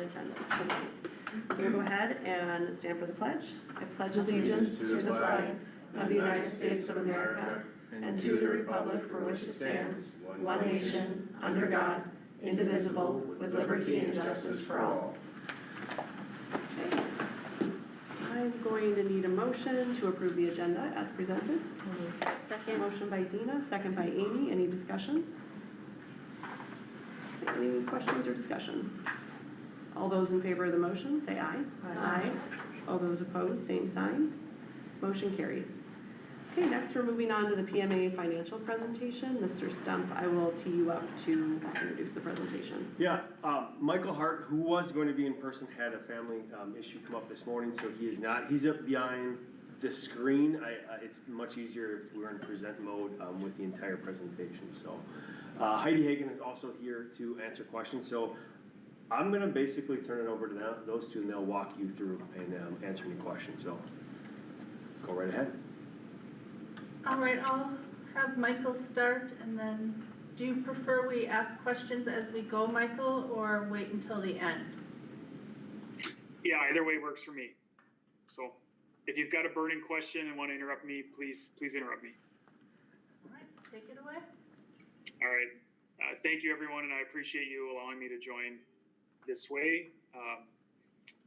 attendance tonight. So we'll go ahead and stand for the pledge. I pledge allegiance to the flag of the United States of America and to the republic for which it stands, one nation, under God, indivisible, with liberty and justice for all. Okay. I'm going to need a motion to approve the agenda as presented. Second. Motion by Dina, second by Amy. Any discussion? Any questions or discussion? All those in favor of the motion, say aye. Aye. All those opposed, same sign. Motion carries. Okay, next we're moving on to the PMA financial presentation. Mr. Stump, I will tee you up to introduce the presentation. Yeah, Michael Hart, who was going to be in person, had a family issue come up this morning, so he is not. He's up behind the screen. It's much easier if we're in present mode with the entire presentation. So Heidi Hagen is also here to answer questions. So I'm gonna basically turn it over to those two, and they'll walk you through and answer any questions. So go right ahead. All right, I'll have Michael start, and then do you prefer we ask questions as we go, Michael, or wait until the end? Yeah, either way works for me. So if you've got a burning question and want to interrupt me, please interrupt me. All right, take it away. All right. Thank you, everyone, and I appreciate you allowing me to join this way.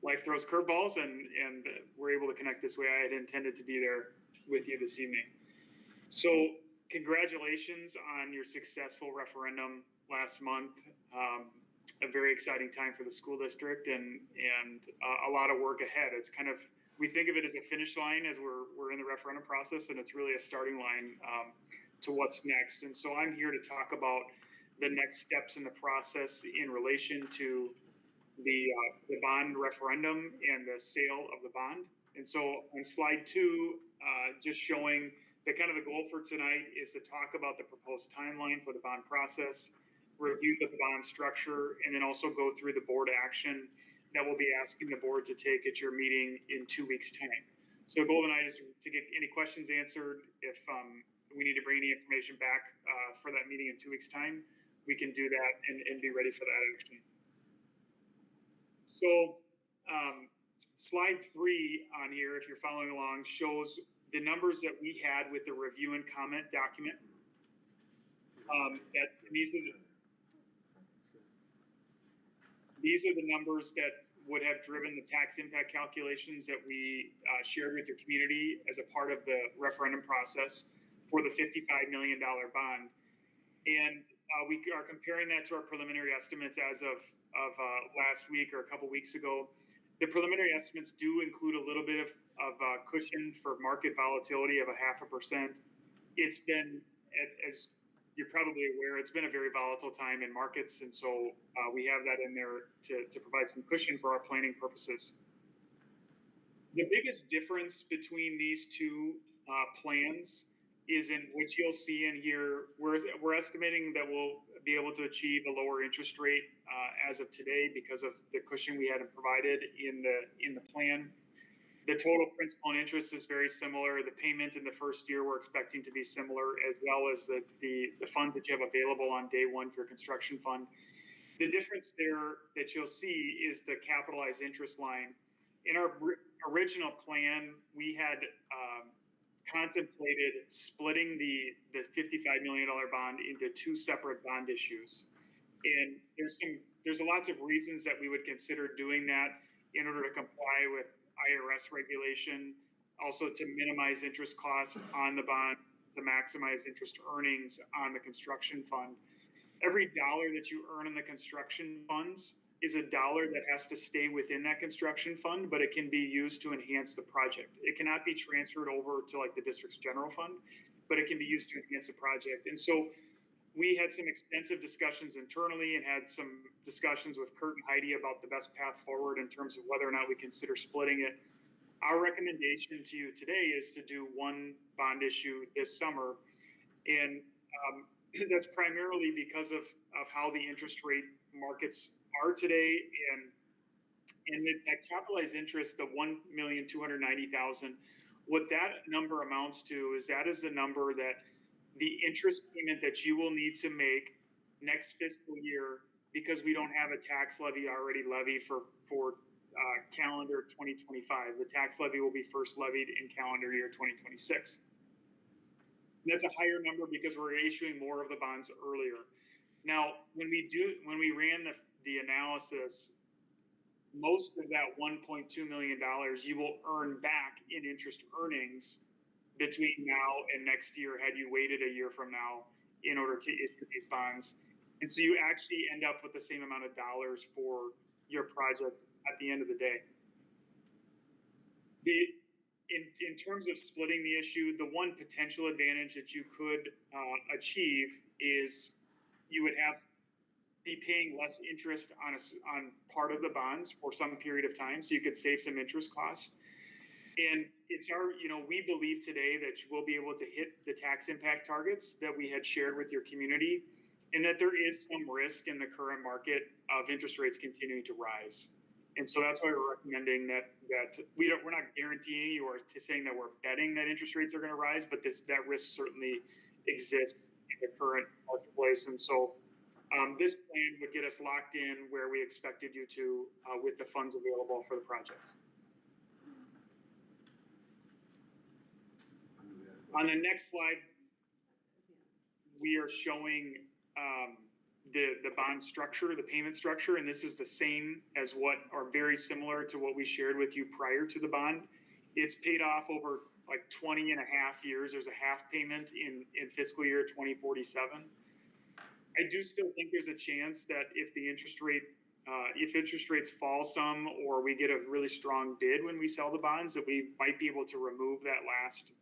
Life throws curveballs, and we're able to connect this way. I had intended to be there with you this evening. So congratulations on your successful referendum last month. A very exciting time for the school district, and a lot of work ahead. It's kind of, we think of it as a finish line as we're in the referendum process, and it's really a starting line to what's next. And so I'm here to talk about the next steps in the process in relation to the bond referendum and the sale of the bond. And so on slide 2, just showing that kind of the goal for tonight is to talk about the proposed timeline for the bond process, review the bond structure, and then also go through the board action that we'll be asking the board to take at your meeting in 2 weeks' time. So the goal tonight is to get any questions answered. If we need to bring any information back for that meeting in 2 weeks' time, we can do that and be ready for that action. So slide 3 on here, if you're following along, shows the numbers that we had with the review and comment document. These are the numbers that would have driven the tax impact calculations that we shared with your community as a part of the referendum process for the $55 million bond. And we are comparing that to our preliminary estimates as of last week or a couple weeks ago. The preliminary estimates do include a little bit of cushion for market volatility of 0.5%. It's been, as you're probably aware, it's been a very volatile time in markets, and so we have that in there to provide some cushion for our planning purposes. The biggest difference between these two plans is in which you'll see in here, we're estimating that we'll be able to achieve a lower interest rate as of today because of the cushion we had provided in the plan. The total principal and interest is very similar. The payment in the first year we're expecting to be similar, as well as the funds that you have available on day one for your construction fund. The difference there that you'll see is the capitalized interest line. In our original plan, we had contemplated splitting the $55 million bond into 2 separate bond issues. And there's lots of reasons that we would consider doing that in order to comply with IRS regulation, also to minimize interest costs on the bond, to maximize interest earnings on the construction fund. Every dollar that you earn in the construction funds is a dollar that has to stay within that construction fund, but it can be used to enhance the project. It cannot be transferred over to like the district's general fund, but it can be used to enhance the project. And so we had some extensive discussions internally and had some discussions with Kurt and Heidi about the best path forward in terms of whether or not we consider splitting it. Our recommendation to you today is to do one bond issue this summer. And that's primarily because of how the interest rate markets are today, and that capitalized interest, the $1,290,000, what that number amounts to is that is the number that the interest payment that you will need to make next fiscal year because we don't have a tax levy already levied for calendar 2025. The tax levy will be first levied in calendar year 2026. That's a higher number because we're issuing more of the bonds earlier. Now, when we ran the analysis, most of that $1.2 million you will earn back in interest earnings between now and next year had you waited a year from now in order to issue these bonds. And so you actually end up with the same amount of dollars for your project at the end of the day. In terms of splitting the issue, the one potential advantage that you could achieve is you would be paying less interest on part of the bonds for some period of time, so you could save some interest costs. And we believe today that we'll be able to hit the tax impact targets that we had shared with your community, and that there is some risk in the current market of interest rates continuing to rise. And so that's why we're recommending that we're not guaranteeing you or saying that we're betting that interest rates are going to rise, but that risk certainly exists in the current marketplace. And so this plan would get us locked in where we expected you to with the funds available for the project. On the next slide, we are showing the bond structure, the payment structure, and this is the same as or very similar to what we shared with you prior to the bond. It's paid off over like 20 and a half years. There's a half payment in fiscal year 2047. I do still think there's a chance that if interest rates fall some, or we get a really strong bid when we sell the bonds, that we might be able to remove that last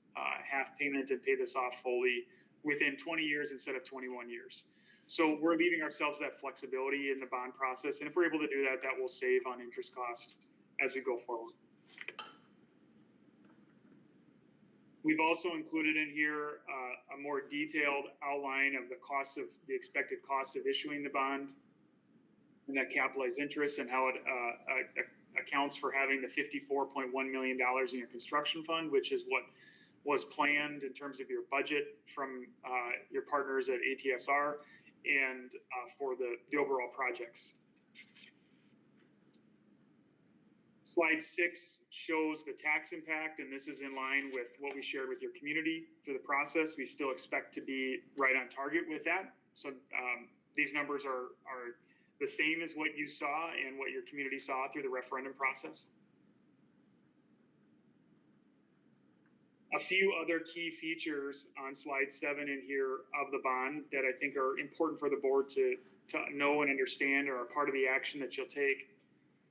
half payment and pay this off fully within 20 years instead of 21 years. So we're leaving ourselves that flexibility in the bond process. And if we're able to do that, that will save on interest cost as we go forward. We've also included in here a more detailed outline of the expected cost of issuing the bond and that capitalized interest, and how it accounts for having the $54.1 million in your construction fund, which is what was planned in terms of your budget from your partners at ATSR and for the overall projects. Slide 6 shows the tax impact, and this is in line with what we shared with your community through the process. We still expect to be right on target with that. So these numbers are the same as what you saw and what your community saw through the referendum process. A few other key features on slide 7 in here of the bond that I think are important for the board to know and understand, or are part of the action that you'll take.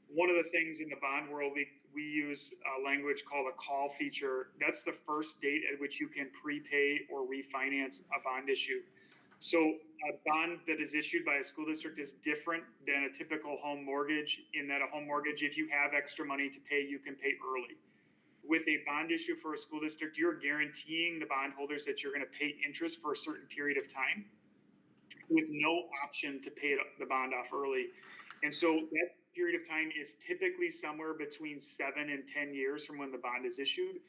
One of the things in the bond world, we use a language called a call feature. That's the first date at which you can prepay or refinance a bond issue. So a bond that is issued by a school district is different than a typical home mortgage, in that a home mortgage, if you have extra money to pay, you can pay early. With a bond issue for a school district, you're guaranteeing the bondholders that you're going to pay interest for a certain period of time with no option to pay the bond off early. And so that period of time is typically somewhere between 7 and 10 years from when the bond is issued.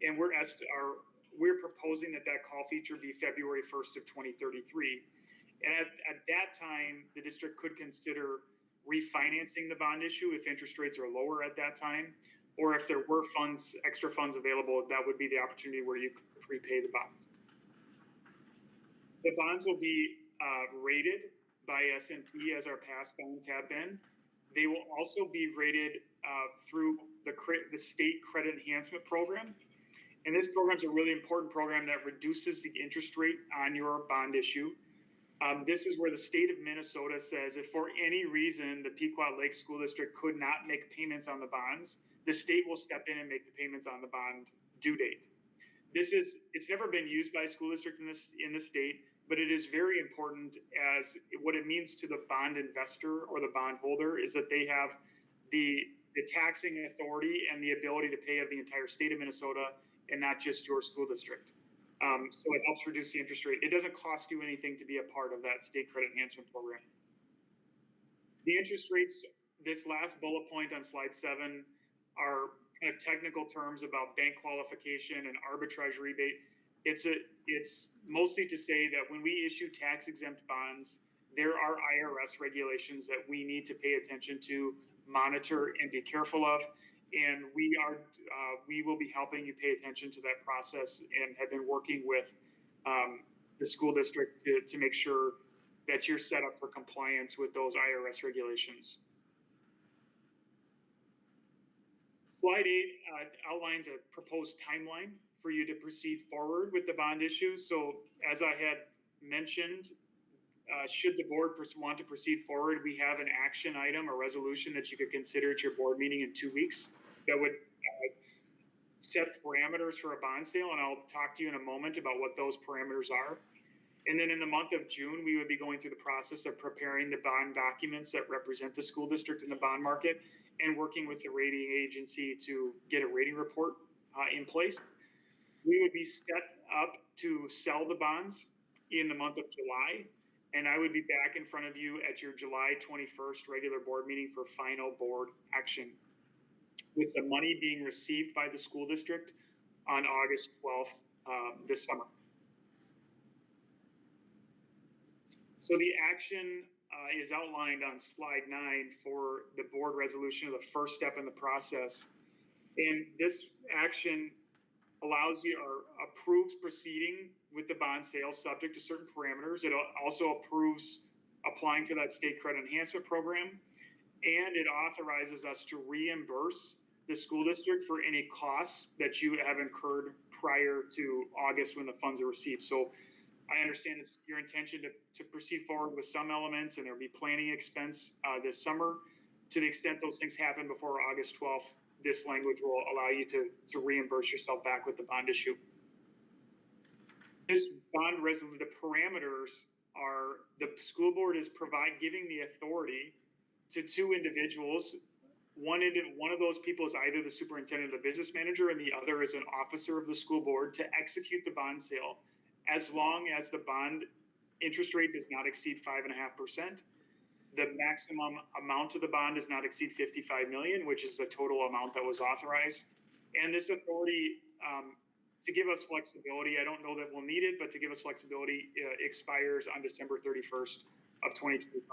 And we're proposing that call feature be February 1st of 2033. And at that time, the district could consider refinancing the bond issue if interest rates are lower at that time, or if there were extra funds available, that would be the opportunity where you could prepay the bonds. The bonds will be rated by S&P as our past bonds have been. They will also be rated through the state credit enhancement program. And this program is a really important program that reduces the interest rate on your bond issue. This is where the state of Minnesota says if for any reason the Pequot Lake School District could not make payments on the bonds, the state will step in and make the payments on the bond due date. It's never been used by a school district in the state, but it is very important, as what it means to the bond investor or the bond holder is that they have the taxing authority and the ability to pay of the entire state of Minnesota and not just your school district. So it helps reduce the interest rate. It doesn't cost you anything to be a part of that state credit enhancement program. The interest rates, this last bullet point on slide 7, are kind of technical terms about bank qualification and arbitrage rebate. It's mostly to say that when we issue tax exempt bonds, there are IRS regulations that we need to pay attention to, monitor, and be careful of. And we will be helping you pay attention to that process and have been working with the school district to make sure that you're set up for compliance with those IRS regulations. Slide 8 outlines a proposed timeline for you to proceed forward with the bond issue. So as I had mentioned, should the board want to proceed forward, we have an action item, a resolution that you could consider at your board meeting in 2 weeks that would set parameters for a bond sale, and I'll talk to you in a moment about what those parameters are. And then in the month of June, we would be going through the process of preparing the bond documents that represent the school district in the bond market and working with the rating agency to get a rating report in place. We would be set up to sell the bonds in the month of July, and I would be back in front of you at your July 21st regular board meeting for final board action, with the money being received by the school district on August 12th this summer. So the action is outlined on slide 9 for the board resolution of the first step in the process. And this action allows you or approves proceeding with the bond sale subject to certain parameters. It also approves applying for that state credit enhancement program. And it authorizes us to reimburse the school district for any costs that you have incurred prior to August when the funds are received. So I understand it's your intention to proceed forward with some elements, and there'll be planning expense this summer. To the extent those things happen before August 12th, this language will allow you to reimburse yourself back with the bond issue. This bond resolution, the parameters are the school board is giving the authority to 2 individuals. One of those people is either the superintendent or the business manager, and the other is an officer of the school board to execute the bond sale, as long as the bond interest rate does not exceed 5.5%. The maximum amount of the bond does not exceed $55 million, which is the total amount that was authorized. And this authority, to give us flexibility, I don't know that we'll need it, but to give us flexibility, expires on December 31st of 2025.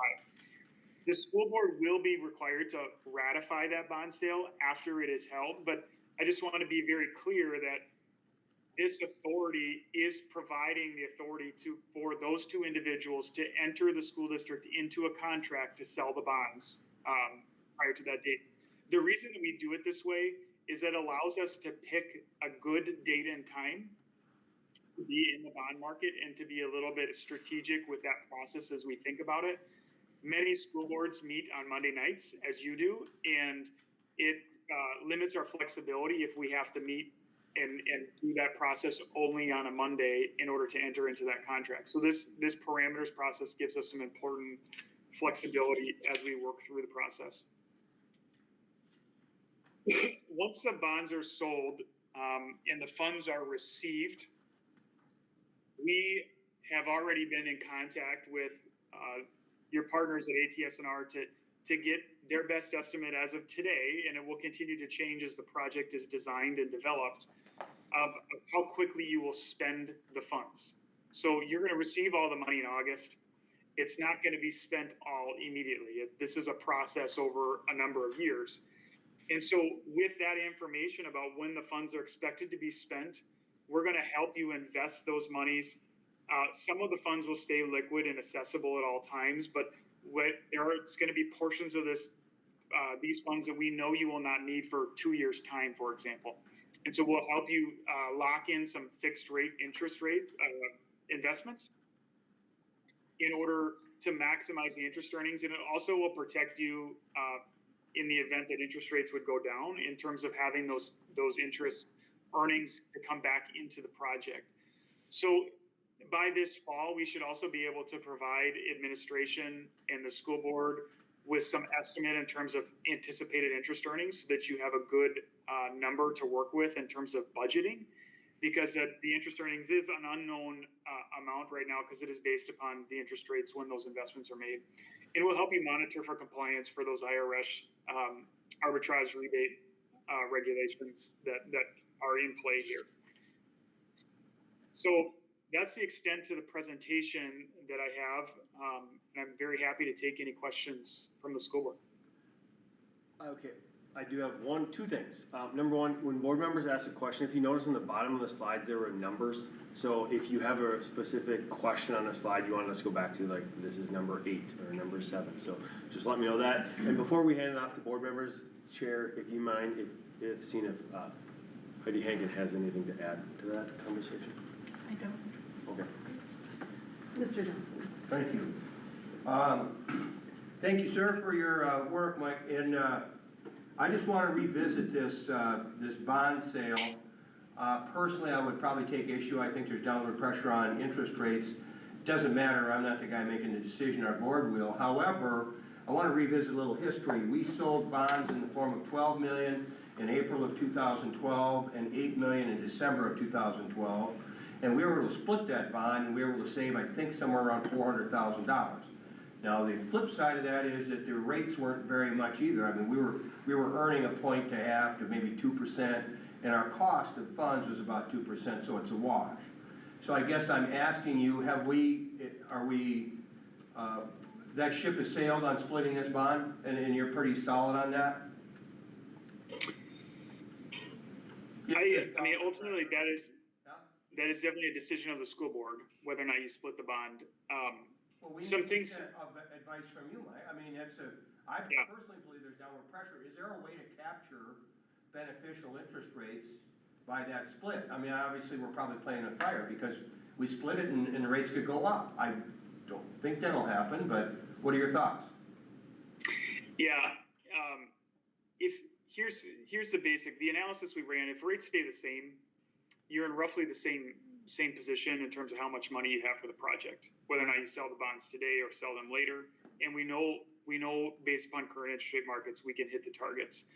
The school board will be required to ratify that bond sale after it is held, but I just want to be very clear that this authority is providing the authority for those 2 individuals to enter the school district into a contract to sell the bonds prior to that date. The reason that we do it this way is that it allows us to pick a good date and time to be in the bond market and to be a little bit strategic with that process as we think about it. Many school boards meet on Monday nights, as you do, and it limits our flexibility if we have to meet and do that process only on a Monday in order to enter into that contract. So this parameters process gives us some important flexibility as we work through the process. Once the bonds are sold and the funds are received, we have already been in contact with your partners at ATS&R to get their best estimate as of today, and it will continue to change as the project is designed and developed, of how quickly you will spend the funds. So you're going to receive all the money in August. It's not going to be spent all immediately. This is a process over a number of years. And so with that information about when the funds are expected to be spent, we're going to help you invest those monies. Some of the funds will stay liquid and accessible at all times, but there's going to be portions of these funds that we know you will not need for 2 years' time, for example. And so we'll help you lock in some fixed rate interest rate investments in order to maximize the interest earnings. And it also will protect you in the event that interest rates would go down, in terms of having those interest earnings to come back into the project. So by this fall, we should also be able to provide administration and the school board with some estimate in terms of anticipated interest earnings, so that you have a good number to work with in terms of budgeting, because the interest earnings is an unknown amount right now, because it is based upon the interest rates when those investments are made. It will help you monitor for compliance for those IRS arbitrage rebate regulations that are in play here. So that's the extent to the presentation that I have. And I'm very happy to take any questions from the school board. Okay, I do have two things. Number one, when board members ask a question, if you notice on the bottom of the slides, there were numbers. So if you have a specific question on a slide you want us to go back to, like this is number 8 or number 7. So just let me know that. And before we hand it off to board members, Chair, if you mind, if Heidi Hagen has anything to add to that conversation. I don't. Okay. Mr. Johnson. Thank you. Thank you, sir, for your work, Mike. And I just want to revisit this bond sale. Personally, I would probably take issue. I think there's downward pressure on interest rates. Doesn't matter. I'm not the guy making the decision. Our board will. However, I want to revisit a little history. We sold bonds in the form of $12 million in April of 2012 and $8 million in December of 2012. And we were able to split that bond, and we were able to save, I think, somewhere around $400,000. Now, the flip side of that is that the rates weren't very much either. I mean, we were earning 1.5% to maybe 2%, and our cost of funds was about 2%, so it's a wash. So I guess I'm asking you, that ship has sailed on splitting this bond, and you're pretty solid on that? I mean, ultimately, that is definitely a decision of the school board, whether or not you split the bond. Well, we Some need things. advice from you, Mike. I mean, I personally believe there's downward pressure. Is there a way to capture beneficial interest rates by that split? I mean, obviously, we're probably playing a fire because we split it and the rates could go up. I don't think that'll happen, but what are your thoughts? Yeah, here's the basic, the analysis we ran, if rates stay the same, you're in roughly the same position in terms of how much money you have for the project, whether or not you sell the bonds today or sell them later. And we know based upon current interest rate markets, we can hit the targets.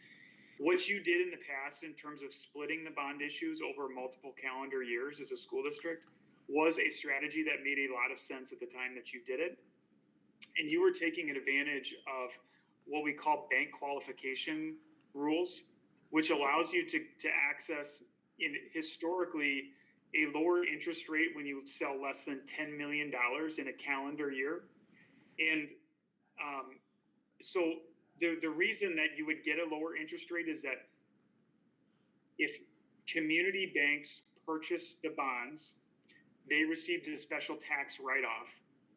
What you did in the past in terms of splitting the bond issues over multiple calendar years as a school district was a strategy that made a lot of sense at the time that you did it. And you were taking advantage of what we call bank qualification rules, which allows you to access historically a lower interest rate when you sell less than $10 million in a calendar year. And so the reason that you would get a lower interest rate is that if community banks purchased the bonds, they received a special tax write-off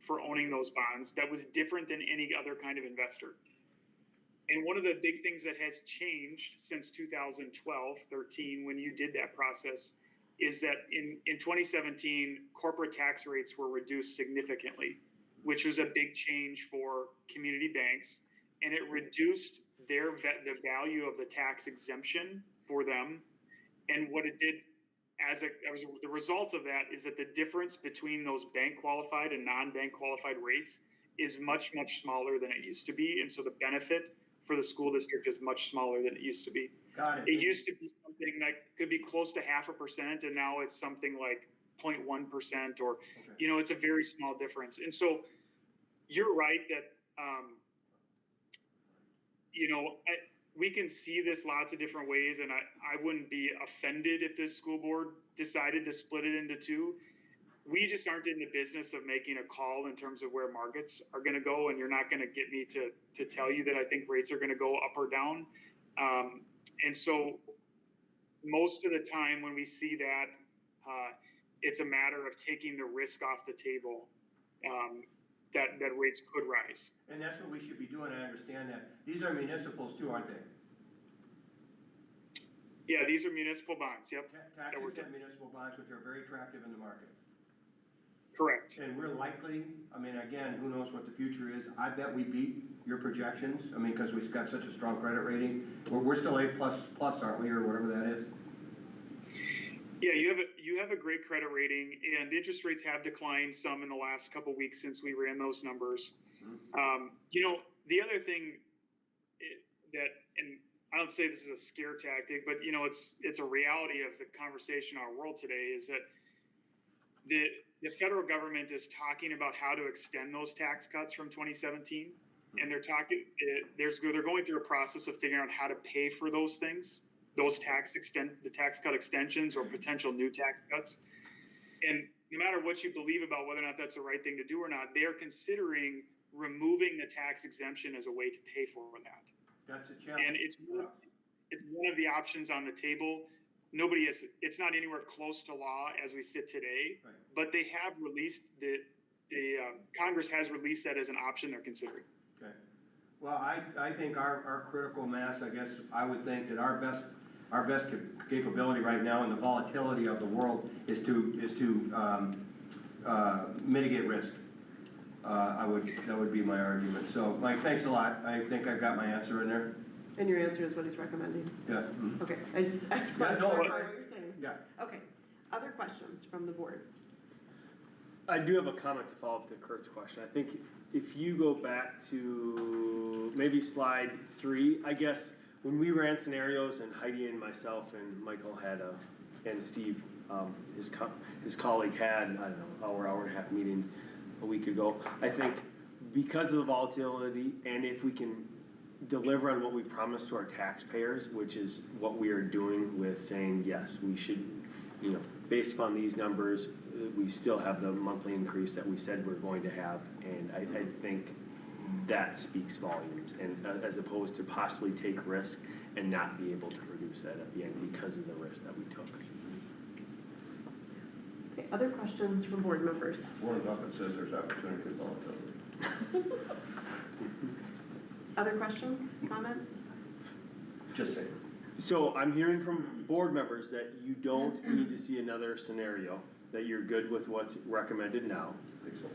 for owning those bonds that was different than any other kind of investor. And one of the big things that has changed since 2012, 13, when you did that process, is that in 2017, corporate tax rates were reduced significantly, which was a big change for community banks. And it reduced the value of the tax exemption for them. And what it did the result of that is that the difference between those bank qualified and non-bank qualified rates is much, much smaller than it used to be. And so the benefit for the school district is much smaller than it used to be. Got it. It used to be something that could be close to 0.5%, and now it's something like 0.1%, or, okay. It's a very small difference. And so you're right that, we can see this lots of different ways, and I wouldn't be offended if this school board decided to split it into two. We just aren't in the business of making a call in terms of where markets are going to go, and you're not going to get me to tell you that I think rates are going to go up or down. And so most of the time when we see that, it's a matter of taking the risk off the table, that rates could rise. And that's what we should be doing, I understand that. These are municipals too, aren't they? Yeah, these are municipal bonds, yep. Tax-exempt municipal bonds, which are very attractive in the market. Correct. And we're likely, I mean, again, who knows what the future is. I bet we beat your projections. I mean, because we've got such a strong credit rating. We're still A++, aren't we, or whatever that is? Yeah, you have a great credit rating, and interest rates have declined some in the last couple of weeks since we ran those numbers. Mm-hmm. The other thing and I don't say this is a scare tactic, but it's a reality of the conversation in our world today, is that the federal government is talking about how to extend those tax cuts from 2017, and they're going through a process of figuring out how to pay for those things, the tax cut extensions or potential new tax cuts. And no matter what you believe about whether or not that's the right thing to do or not, they are considering removing the tax exemption as a way to pay for that. That's a challenge. And it's one of the options on the table. It's not anywhere close to law as we sit today, Right. but they have released Congress has released that as an option they're considering. Okay. Well, I think our critical mass, I guess, I would think that our best capability right now in the volatility of the world is to mitigate risk. That would be my argument. So, Mike, thanks a lot. I think I've got my answer in there. And your answer is what he's recommending? Yeah. Okay, I just Yeah, want to no, clarify what you're saying. Yeah. Okay, other questions from the board? I do have a comment to follow up to Kurt's question. I think if you go back to maybe slide 3, I guess, when we ran scenarios and Heidi and myself and Michael and Steve, his colleague had, I don't know, hour and a half meeting a week ago. I think because of the volatility, and if we can deliver on what we promised to our taxpayers, which is what we are doing with saying, yes, we should, based upon these numbers, we still have the monthly increase that we said we're going to have, and I think that speaks volumes, and as opposed to possibly take risk and not be able to reduce that at the end because of the risk that we took. Okay, other questions from board members? Warren Buffett says there's opportunity for volatility. Other questions, comments? Just saying. So I'm hearing from board members that you don't need to see another scenario, that you're good with what's recommended now. I think so.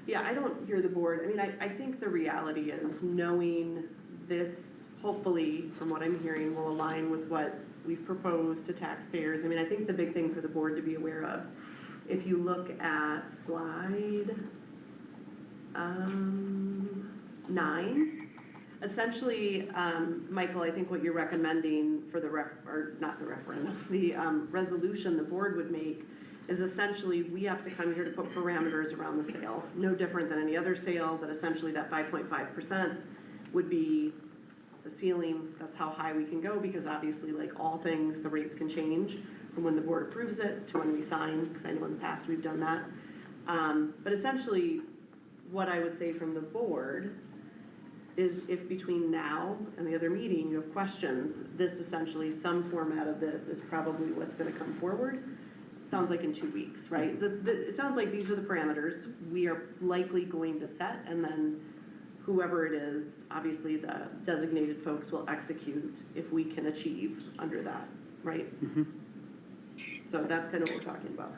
Yeah, I don't hear the board. I mean, I think the reality is knowing this, hopefully, from what I'm hearing, will align with what we've proposed to taxpayers. I mean, I think the big thing for the board to be aware of, if you look at slide 9, essentially, Michael, I think what you're recommending for the resolution the board would make is essentially we have to come here to put parameters around the sale, no different than any other sale, that essentially that 5.5% would be the ceiling. That's how high we can go, because obviously, like all things, the rates can change from when the board approves it to when we sign, because I know in the past we've done that. But essentially, what I would say from the board is if between now and the other meeting you have questions, this essentially, some format of this is probably what's gonna come forward. It sounds like in 2 weeks, right? It sounds like these are the parameters we are likely going to set, and then whoever it is, obviously the designated folks will execute if we can achieve under that, right? Mm-hmm. So that's kind of what we're talking about.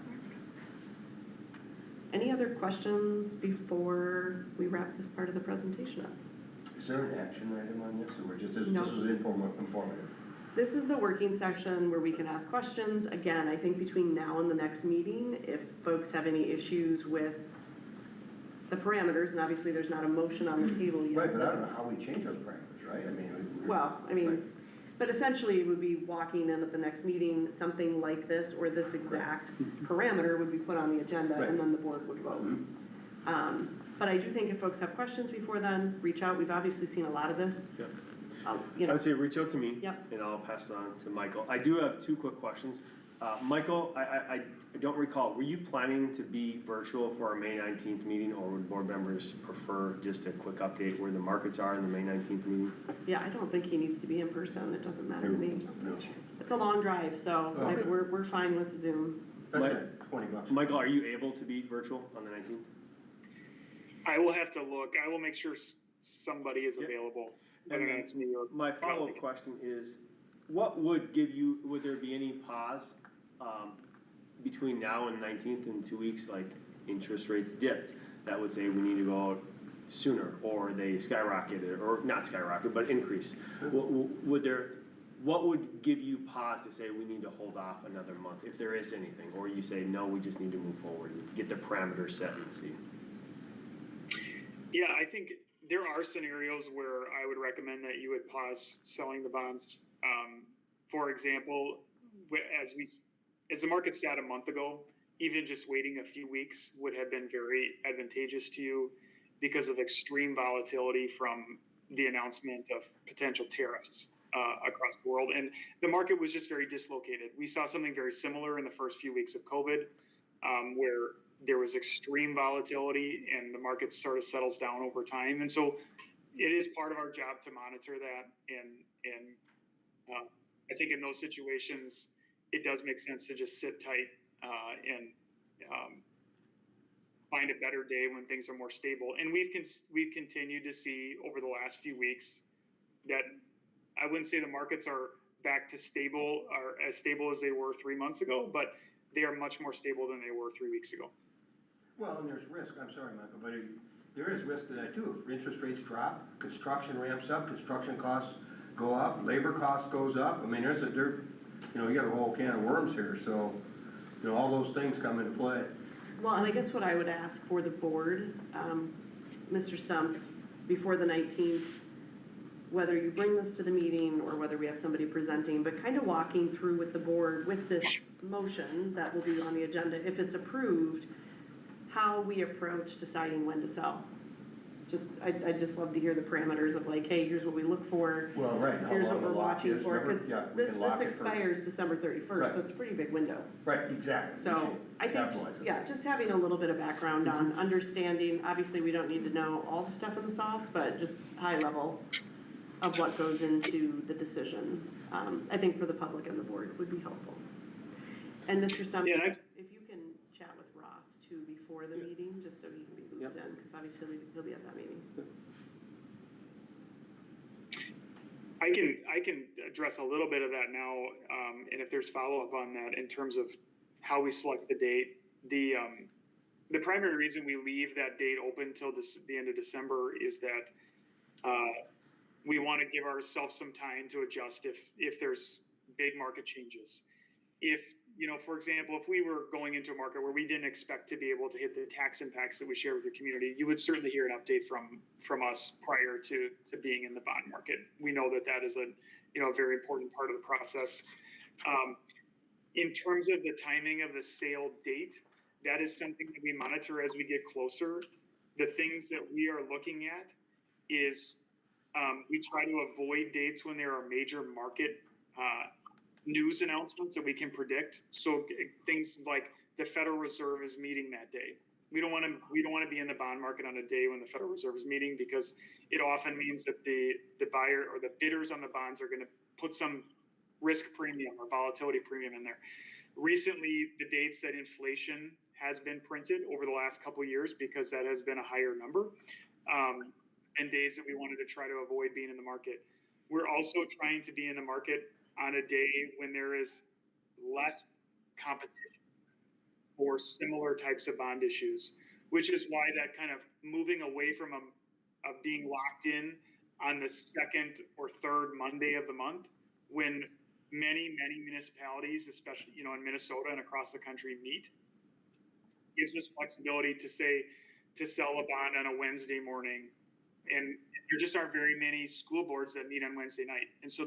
Any other questions before we wrap this part of the presentation up? Is there an action item on this, or just No. this was informative? This is the working session where we can ask questions. Again, I think between now and the next meeting, if folks have any issues with the parameters, and obviously there's not a motion on the table yet. Right, but I don't know how we change those parameters, right? I mean, Well, but essentially it would be walking in at the next meeting, something like this, or this exact parameter would be put on the agenda, Right. and then the board would vote. But I do think if folks have questions before then, reach out. We've obviously seen a lot of this. Yep. You I know, would say reach out to me, Yep. and I'll pass it on to Michael. I do have 2 quick questions. Michael, I don't recall, were you planning to be virtual for our May 19th meeting, or would board members prefer just a quick update where the markets are in the May 19th meeting? yeah, I don't think he needs to be in person. It doesn't matter to me. No. It's a long drive, so Oh. like, we're fine with Zoom. That's Mike- it, $20. Michael, are you able to be virtual on the 19th? I will have to look. I will make sure somebody is Yeah. available, And whether then that's me or my follow-up colleague. question is, would there be any pause between now and 19th in 2 weeks, like interest rates dipped, that would say we need to go out sooner, or they skyrocketed, or not skyrocket, but increase? What would give you pause to say we need to hold off another month, if there is anything, or you say, no, we just need to move forward and get the parameters set and see? Yeah, I think there are scenarios where I would recommend that you would pause selling the bonds. For example, as the market sat a month ago, even just waiting a few weeks would have been very advantageous to you because of extreme volatility from the announcement of potential tariffs across the world. And the market was just very dislocated. We saw something very similar in the first few weeks of COVID, where there was extreme volatility and the market sort of settles down over time. And so it is part of our job to monitor that. And I think in those situations, it does make sense to just sit tight and find a better day when things are more stable. And we've continued to see over the last few weeks that I wouldn't say the markets are back to stable or as stable as they were 3 months ago, but they are much more stable than they were 3 weeks ago. Well, and there's risk, I'm sorry, Michael, but there is risk to that too. If interest rates drop, construction ramps up, construction costs go up, labor costs goes up. I mean, you got a whole can of worms here, so, all those things come into play. Well, and I guess what I would ask for the board, Mr. Stump, before the 19th, whether you bring this to the meeting or whether we have somebody presenting, but kind of walking through with the board with this motion that will be on the agenda, if it's approved, how we approach deciding when to sell. I'd just love to hear the parameters of like, hey, here's what we look for. Well, right. Here's what we're watching for, Remember? because Yeah, we this can lock it for- expires December 31st, Right. so it's a pretty big window. Right, exactly. So I think, Capitalize it. yeah, just having a little bit of background on understanding, obviously we don't need to know all the stuff in the sauce, but just high level of what goes into the decision, I think for the public and the board would be helpful. And Mr. Stump, Yeah, and if you can chat with Ross too before the meeting, just so he can be looped in, because obviously he'll be at that meeting. I can address a little bit of that now, and if there's follow-up on that in terms of how we select the date. The primary reason we leave that date open till the end of December is that we want to give ourselves some time to adjust if there's big market changes. If, for example, if we were going into a market where we didn't expect to be able to hit the tax impacts that we share with the community, you would certainly hear an update from us prior to being in the bond market. We know that is a very important part of the process. In terms of the timing of the sale date, that is something that we monitor as we get closer. The things that we are looking at is we try to avoid dates when there are major market news announcements that we can predict. So things like the Federal Reserve is meeting that day. We don't want to be in the bond market on a day when the Federal Reserve is meeting, because it often means that the buyer or the bidders on the bonds are going to put some risk premium or volatility premium in there. Recently, the dates that inflation has been printed over the last couple of years, because that has been a higher number, and days that we wanted to try to avoid being in the market. We're also trying to be in the market on a day when there is less competition for similar types of bond issues, which is why that kind of moving away from of being locked in on the second or third Monday of the month, when many municipalities, especially in Minnesota and across the country, meet, gives us flexibility to sell a bond on a Wednesday morning. And there just aren't very many school boards that meet on Wednesday night. And so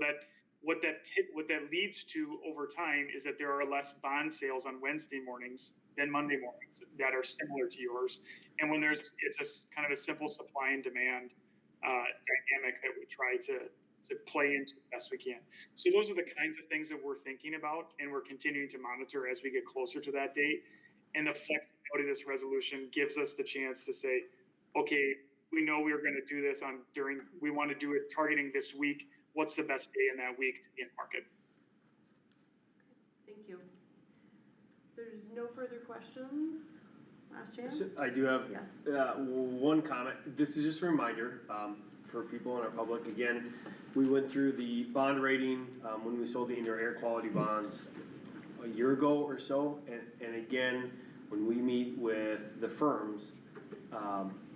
what that leads to over time is that there are less bond sales on Wednesday mornings than Monday mornings that are similar to yours. And when it's a kind of a simple supply and demand dynamic that we try to play into the best we can. So those are the kinds of things that we're thinking about, and we're continuing to monitor as we get closer to that date. And the flexibility of this resolution gives us the chance to say, okay, we know we are going to do this we want to do it targeting this week. What's the best day in that week to be in market? Thank you. There's no further questions. Last chance? So I do have Yes. one comment. This is just a reminder for people in our public. Again, we went through the bond rating when we sold the indoor air quality bonds a year ago or so. And again, when we meet with the firms,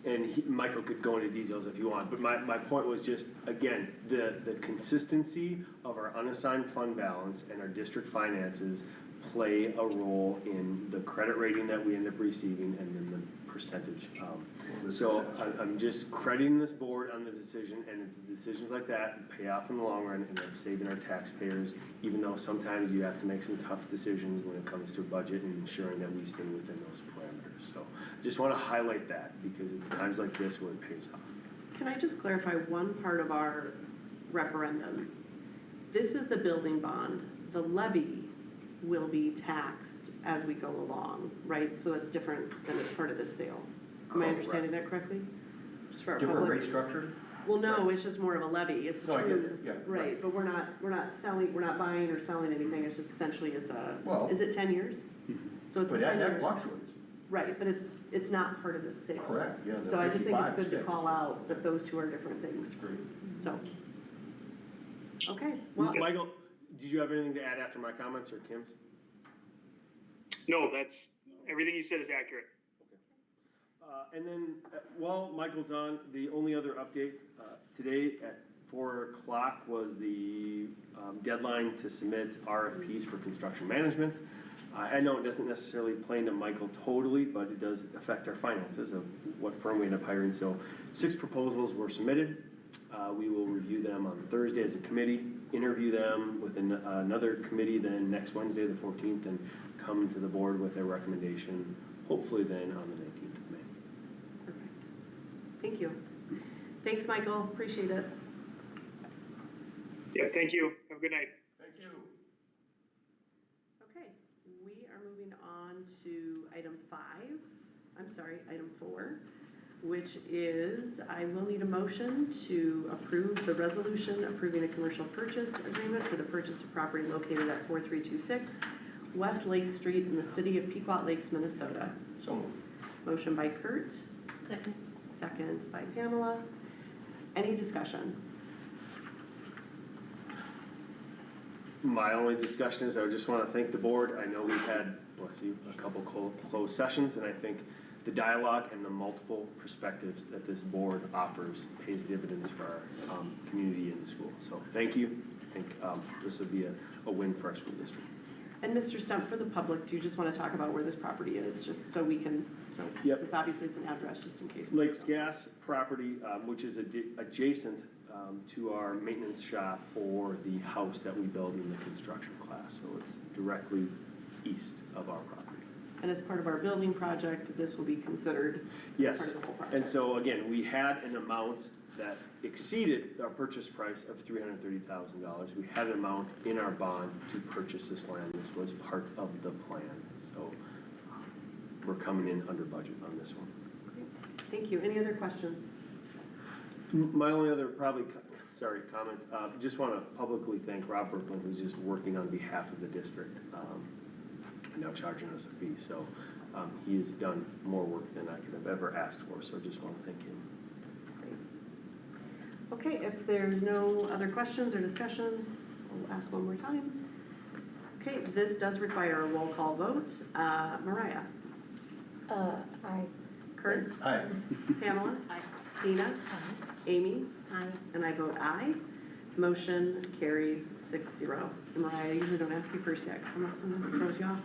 and Michael could go into details if you want, but my point was just, again, the consistency of our unassigned fund balance and our district finances play a role in the credit rating that we end up receiving and then the percentage. So I'm just crediting this board on the decision, and it's decisions like that pay off in the long run and they're saving our taxpayers, even though sometimes you have to make some tough decisions when it comes to a budget and ensuring that we stay within those parameters. So just want to highlight that because it's times like this where it pays off. Can I just clarify one part of our referendum? This is the building bond. The levy will be taxed as we go along, right? So that's different than as part of this sale. Am I understanding that correctly? Just for our Different public? rate structure? Well, no, it's just more of a levy, it's a No, I get true, that, yeah, right, but we're not selling, we're not buying or selling anything, it's just essentially, it's a, Well- is it 10 years? So it's a But 10 that year. fluctuates. Right, but it's not part of the sale. Correct, yeah. the So I just think it's 55 good to sticks. call out that those two are different things, so. Okay, well, Michael, did you have anything to add after my comments or Kim's? No, that's, everything you said is accurate. And then, while Michael's on, the only other update, today at 4 o'clock was the deadline to submit RFPs for construction management. I know it doesn't necessarily play into Michael totally, but it does affect our finances of what firm we end up hiring. So 6 proposals were submitted. We will review them on Thursday as a committee, interview them with another committee then next Wednesday, the 14th, and come to the board with a recommendation, hopefully then on the 19th of May. perfect. Thank you. Thanks, Michael, appreciate it. Yeah, thank you. Have a good night. Thank you. Okay, we are moving on to item 4, which is, I will need a motion to approve the resolution approving a commercial purchase agreement for the purchase of property located at 4326 West Lake Street in the city of Pequot Lakes, Minnesota. So moved. Motion by Kurt, Second. second by Pamela. Any discussion? My only discussion is I just want to thank the board. I know we've had, bless you, a couple closed sessions, and I think the dialogue and the multiple perspectives that this board offers pays dividends for our community and the school. So thank you. I think this would be a win for our school district. And Mr. Stump, for the public, do you just want to talk about where this property is, just so we can, so, Yep. it's obviously it's an address, just in case. Lakes Gas property, which is adjacent to our maintenance shop or the house that we build in the construction class. So it's directly east of our property. And as part of our building project, this will be considered as part Yes, of the whole project. and so again, we had an amount that exceeded our purchase price of $330,000. We had an amount in our bond to purchase this land. This was part of the plan. So we're coming in under budget on this one. Great. Thank you. Any other questions? My only other comment, just want to publicly thank Rob Brooklyn, who's just working on behalf of the district, now charging us a fee. So he has done more work than I could have ever asked for, so just want to thank him. Great. Okay, if there's no other questions or discussion, I'll ask one more time. Okay, this does require a roll call vote. Mariah? Aye. Kurt? Aye. Pamela? Aye. Dina? Amy? Aye. And I vote aye. Motion carries 6-0. And Mariah, I usually don't ask you first yet, because sometimes it throws you off.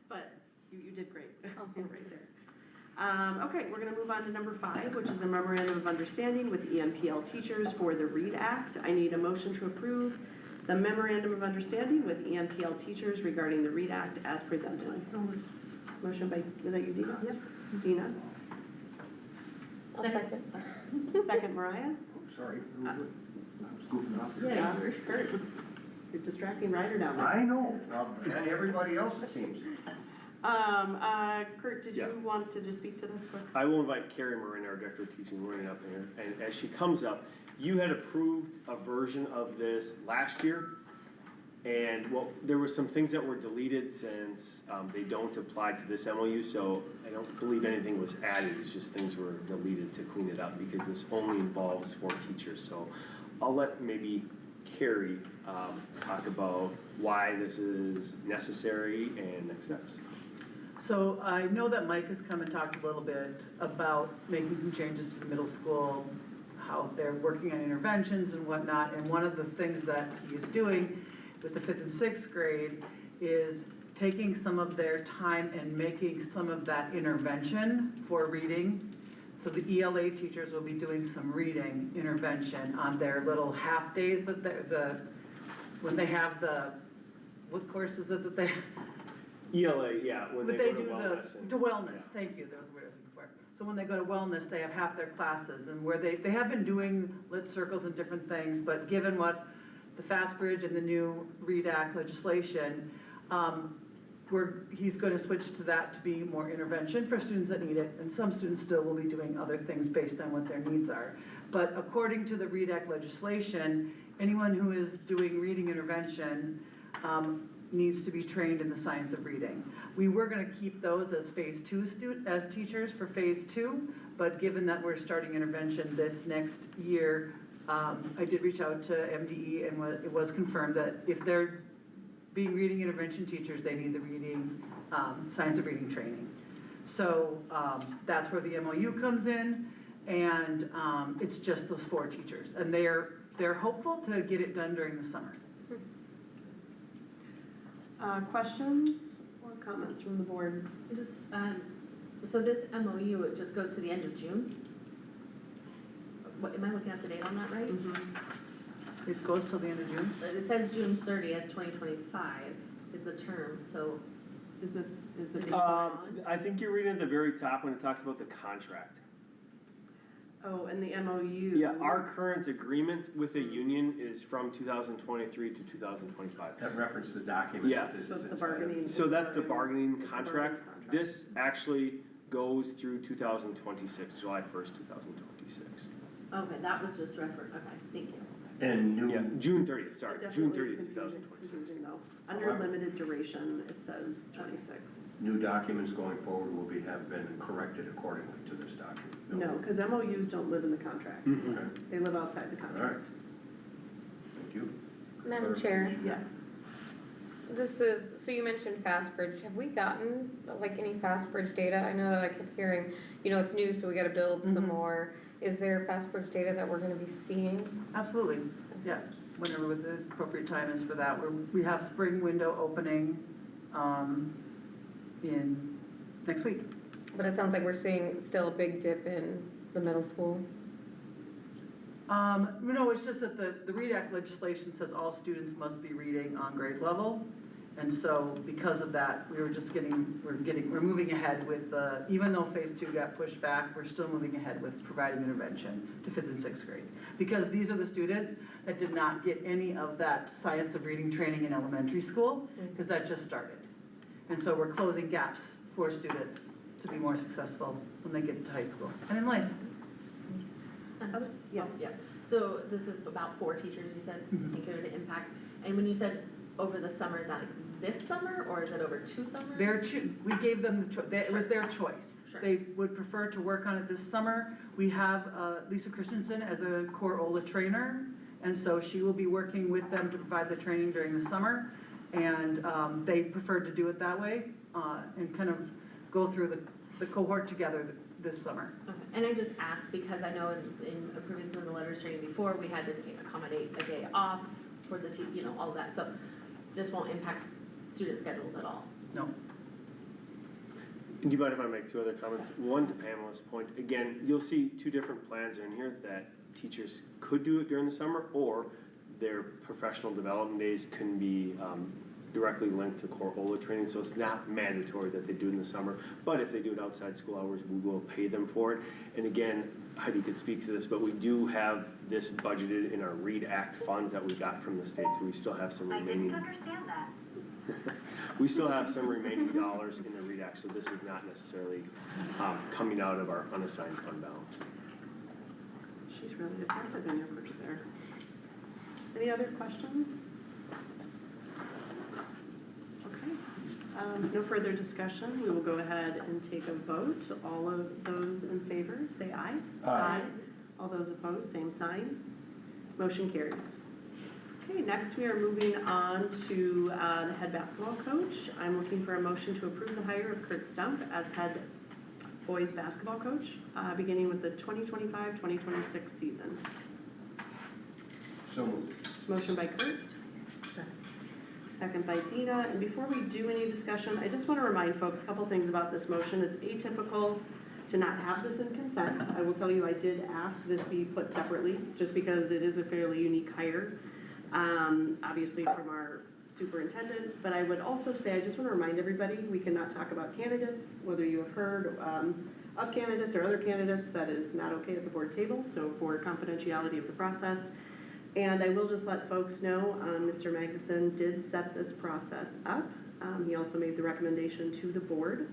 But you did great. You're right there. Okay, we're gonna move on to number 5, which is a memorandum of understanding with EMPL teachers for the READ Act. I need a motion to approve the memorandum of understanding with EMPL teachers regarding the READ Act as presented. Motion by, was that you, Dina? Yep. Dina? I'll second. Second, Mariah? Sorry. I was goofing off. Yeah. Kurt? You're distracting Ryder down there. I know, and everybody else it seems. Kurt, did you want to just speak to this quick? I will invite Carrie Marin, our Director of Teaching, running up there. And as she comes up, you had approved a version of this last year. And well, there were some things that were deleted since they don't apply to this MOU. So I don't believe anything was added. It's just things were deleted to clean it up because this only involves 4 teachers. So I'll let maybe Carrie talk about why this is necessary and next steps. So I know that Mike has come and talked a little bit about making some changes to the middle school, how they're working on interventions and whatnot, and one of the things that he is doing with the 5th and 6th grade is taking some of their time and making some of that intervention for reading. So the ELA teachers will be doing some reading intervention on their little half days that when they have what course is it that they? ELA, yeah, when they go to do wellness. the wellness, yeah. thank you, that was the word I was looking for. So when they go to wellness, they have half their classes, and where they have been doing lit circles and different things, but given what the Fast Bridge and the new READ Act legislation, he's going to switch to that to be more intervention for students that need it, and some students still will be doing other things based on what their needs are. But according to the READ Act legislation, anyone who is doing reading intervention needs to be trained in the science of reading. We were going to keep those as phase 2 as teachers for phase 2, but given that we're starting intervention this next year, I did reach out to MDE, and it was confirmed that if they're being reading intervention teachers, they need the reading, science of reading training. So that's where the MOU comes in, and it's just those 4 teachers, and they're hopeful to get it done during the summer. Questions or comments from the board? Just, so this MOU, it just goes to the end of June? What, am I looking at the date on that right? It goes till the end of June? It says June 30th, 2025 is the term, so Is the date? I think you're reading at the very top when it talks about the contract. Oh, and the MOU. Yeah, our current agreement with the union is from 2023 to 2025. That reference the document. Yeah. that this So is it's the inside of. bargaining. So that's the bargaining It's the contract. bargaining contract. This actually goes through 2026, July 1st, 2026. okay, that was just reference, okay, thank you. And Yeah, new, June 30th, sorry, It June definitely is 30th, confusing 2026. though. Under Okay. limited duration, it says 26. new documents going forward will have been corrected accordingly to this document. No, because MOUs don't live in the contract. Mhm. Okay, They live outside the contract. thank you. Madam Chair, Yes. this is, so you mentioned Fast Bridge. Have we gotten like any Fast Bridge data? I know that I kept hearing, it's new, so we gotta build some Mhm. more. Is there Fast Bridge data that we're gonna be seeing? Absolutely, yeah, whenever the appropriate time is for that. We have spring window opening in next week. But it sounds like we're seeing still a big dip in the middle school. No, it's just that the READ Act legislation says all students must be reading on grade level. And so because of that, we're moving ahead with, even though phase 2 got pushed back, we're still moving ahead with providing intervention to 5th and 6th grade. Because these are the students that did not get any of that science of reading training in elementary school, because that just started. And so we're closing gaps for students to be more successful when they get into high school and in life. Yeah, yeah, so this is about 4 teachers, you said, Mhm. think of the impact, and when you said over the summer, is that like this summer, or is it over 2 summers? We gave them the choice, it was their choice. Sure. They would prefer to work on it this summer. We have Lisa Christensen as a core OLA trainer, and so she will be working with them to provide the training during the summer. And they preferred to do it that way, and kind of go through the cohort together this summer. Okay, and I just asked because I know in approving some of the letters training before, we had to accommodate a day off for the all of that, so this won't impact student schedules at all. No. And do you mind if I make 2 other comments? One, to Pamela's point, again, you'll see 2 different plans in here that teachers could do it during the summer, or their professional development days can be directly linked to core OLA training, so it's not mandatory that they do it in the summer, but if they do it outside school hours, we will pay them for it. And again, Heidi could speak to this, but we do have this budgeted in our READ Act funds that we got from the state, so we still have some remaining. I didn't understand that. We still have some remaining dollars in the READ Act, so this is not necessarily coming out of our unassigned fund balance. She's really attentive in your course there. Any other questions? Okay, no further discussion. We will go ahead and take a vote. All of those in favor, say aye. Aye. All those opposed, same sign. Motion carries. Okay, next we are moving on to the head basketball coach. I'm looking for a motion to approve the hire of Kurt Stump as head boys basketball coach, beginning with the 2025-2026 season. So moved. Motion by Kurt. Second by Dina. And before we do any discussion, I just want to remind folks a couple things about this motion. It's atypical to not have this in consent. I will tell you, I did ask this be put separately, just because it is a fairly unique hire, obviously from our superintendent. But I would also say, I just want to remind everybody, we cannot talk about candidates, whether you have heard of candidates or other candidates. That is not okay at the board table, so for confidentiality of the process. And I will just let folks know, Mr. Magnuson did set this process up. He also made the recommendation to the board.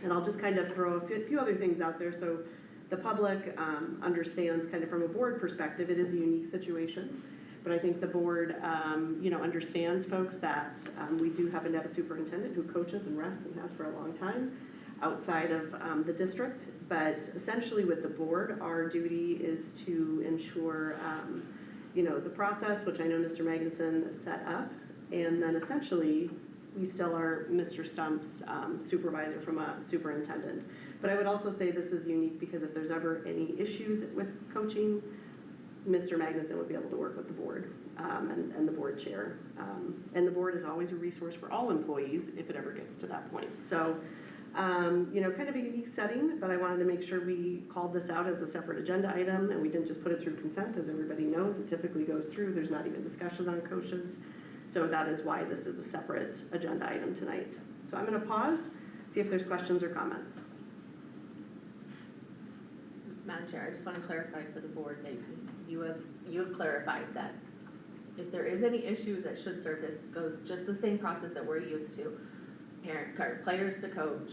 And I'll just kind of throw a few other things out there so the public understands kind of from a board perspective, it is a unique situation. But I think the board, understands folks that we do happen to have a superintendent who coaches and refs and has for a long time outside of the district. But essentially with the board, our duty is to ensure, the process, which I know Mr. Magnuson set up. And then essentially, we still are Mr. Stump's supervisor from a superintendent. But I would also say this is unique because if there's ever any issues with coaching, Mr. Magnuson would be able to work with the board and the board chair. And the board is always a resource for all employees if it ever gets to that point. So, kind of a unique setting, but I wanted to make sure we called this out as a separate agenda item and we didn't just put it through consent. As everybody knows, it typically goes through. There's not even discussions on coaches. So that is why this is a separate agenda item tonight. So I'm going to pause, see if there's questions or comments. Madam Chair, I just want to clarify for the board that you have clarified that if there is any issues that should surface, it goes just the same process that we're used to. Players to coach,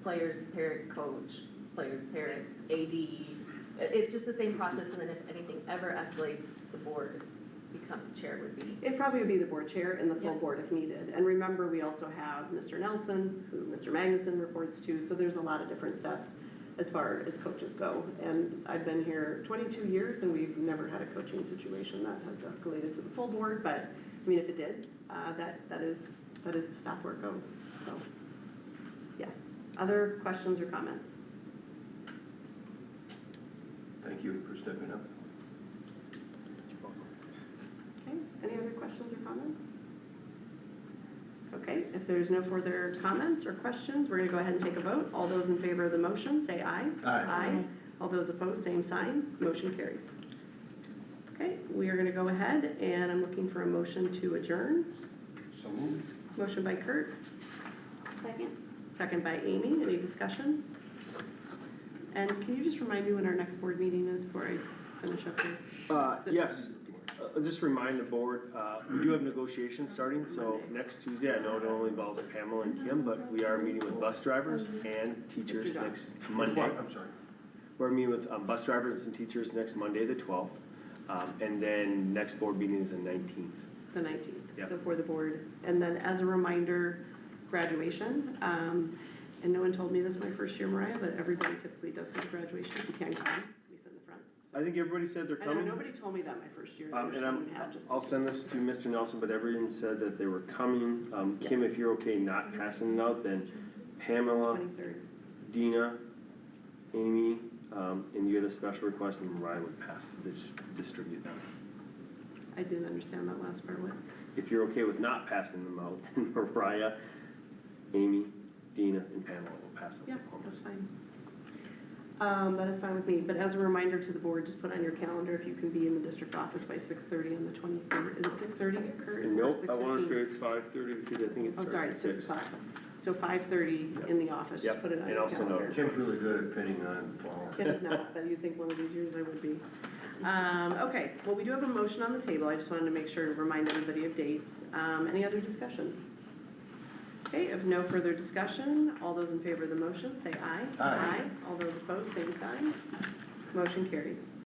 players parent coach, players parent AD. It's just the same process, and then if anything ever escalates, the board chair would be. It probably would be the board chair and the full Yep. board if needed. And remember, we also have Mr. Nelson, who Mr. Magnuson reports to, so there's a lot of different steps as far as coaches go. And I've been here 22 years and we've never had a coaching situation that has escalated to the full board, but I mean, if it did, that is the stop where it goes, so, yes. Other questions or comments? Thank you for stepping up. Okay, any other questions or comments? Okay, if there's no further comments or questions, we're gonna go ahead and take a vote. All those in favor of the motion, say aye. Aye. All those opposed, same sign. Motion carries. Okay, we are gonna go ahead and I'm looking for a motion to adjourn. So moved. Motion by Kurt, Second? second by Amy. Any discussion? And can you just remind me when our next board meeting is before I finish up here? Yes, just remind the board, we do have negotiations starting, so next Tuesday, I know it only involves Pamela and Kim, but we are meeting with bus drivers and teachers next Monday. I'm sorry. We're meeting with bus drivers and teachers next Monday, the 12th, and then next board meeting is the 19th. The 19th, Yep. so for the board. And then as a reminder, graduation. And no one told me this my first year, Mariah, but everybody typically does go to graduation. If you can't come, we sit in the front. So. I think everybody said they're I know, coming. nobody told me that my first year. And Someone had just in I'll send case. this to Mr. Nelson, but everyone said that they were coming. Kim, Yes. if you're okay not passing it out, then Pamela, 23rd. Dina, Amy, and you had a special request and Mariah would pass, distribute them. I didn't understand that last part. What? If you're okay with not passing them out, then Mariah, Amy, Dina, and Pamela will pass them. Yeah, that's fine. That is fine with me, but as a reminder to the board, just put on your calendar if you can be in the district office by 6:30 on the 23rd. Is it 6:30, Kurt? or Nope, I 6:15? wanna say it's 5:30 because I think it Oh, starts sorry, at it's 6 6. o'clock. So 5:30 in the office, just Yep, put it on and your also calendar. note. Kim's really good at pinning on fall. It's not, but you'd think one of these years I would be. Okay, well, we do have a motion on the table. I just wanted to make sure to remind everybody of dates. Any other discussion? Okay, if no further discussion, all those in favor of the motion, say aye. Aye. All those opposed, same sign. Motion carries.